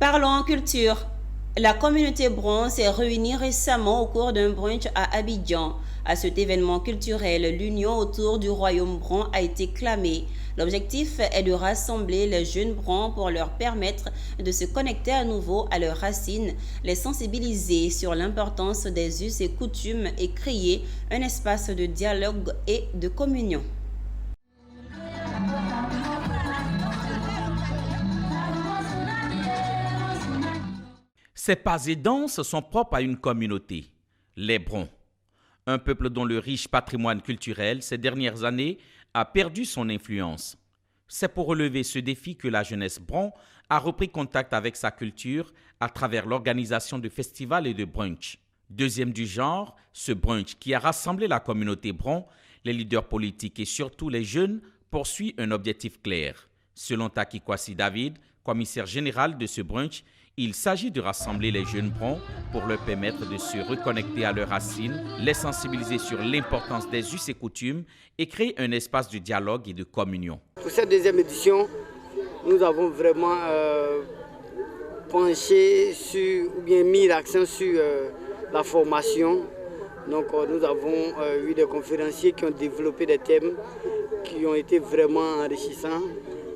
Parlons culture. La communauté Bron s'est réunie récemment au cours d'un brunch à Abidjan. À cet événement culturel, l'union autour du royaume Bron a été clamée. L'objectif est de rassembler les jeunes Brons pour leur permettre de se connecter à nouveau à leurs racines, les sensibiliser sur l'importance des us et coutumes et créer un espace de dialogue et de communion. Ces pas et danses sont propres à une communauté, les Brons, un peuple dont le riche patrimoine culturel ces dernières années a perdu son influence. C'est pour relever ce défi que la jeunesse Bron a repris contact avec sa culture à travers l'organisation de festivals et de brunchs. Deuxième du genre, ce brunch qui a rassemblé la communauté Bron, les leaders politiques et surtout les jeunes poursuit un objectif clair. Selon Taki Kwasi David, commissaire général de ce brunch, il s'agit de rassembler les jeunes Brons pour leur permettre de se reconnecter à leurs racines, les sensibiliser sur l'importance des us et coutumes et créer un espace de dialogue et de communion. Pour cette deuxième édition, nous avons vraiment penché sur, ou bien mis l'accent sur la formation. Donc nous avons eu des conférenciers qui ont développé des thèmes qui ont été vraiment enrichissants.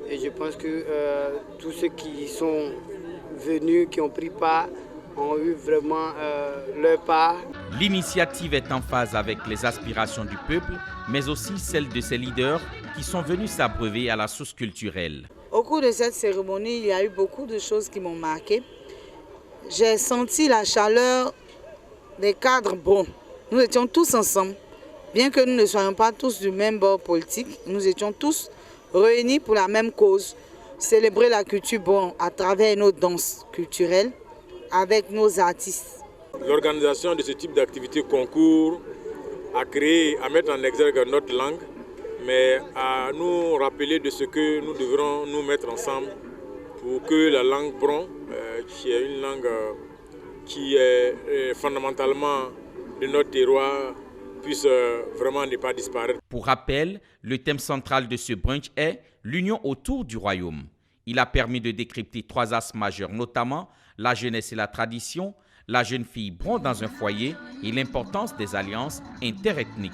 Et je pense que tous ceux qui sont venus, qui ont pris part, ont eu vraiment leur part. L'initiative est en phase avec les aspirations du peuple, mais aussi celles de ses leaders qui sont venus s'abreuver à la source culturelle. Au cours de cette cérémonie, il y a eu beaucoup de choses qui m'ont marqué. J'ai senti la chaleur des cadres bons. Nous étions tous ensemble. Bien que nous ne soyons pas tous du même bord politique, nous étions tous réunis pour la même cause. Célébrer la culture Bron à travers nos danses culturelles avec nos artistes. L'organisation de ce type d'activité concourt à créer, à mettre en exergue notre langue, mais à nous rappeler de ce que nous devrons nous mettre ensemble pour que la langue Bron, qui est une langue qui est fondamentalement de notre terroir, puisse vraiment ne pas disparaître. Pour rappel, le thème central de ce brunch est l'union autour du royaume. Il a permis de décrypter 3 axes majeurs, notamment la jeunesse et la tradition, la jeune fille Bron dans un foyer et l'importance des alliances interethniques.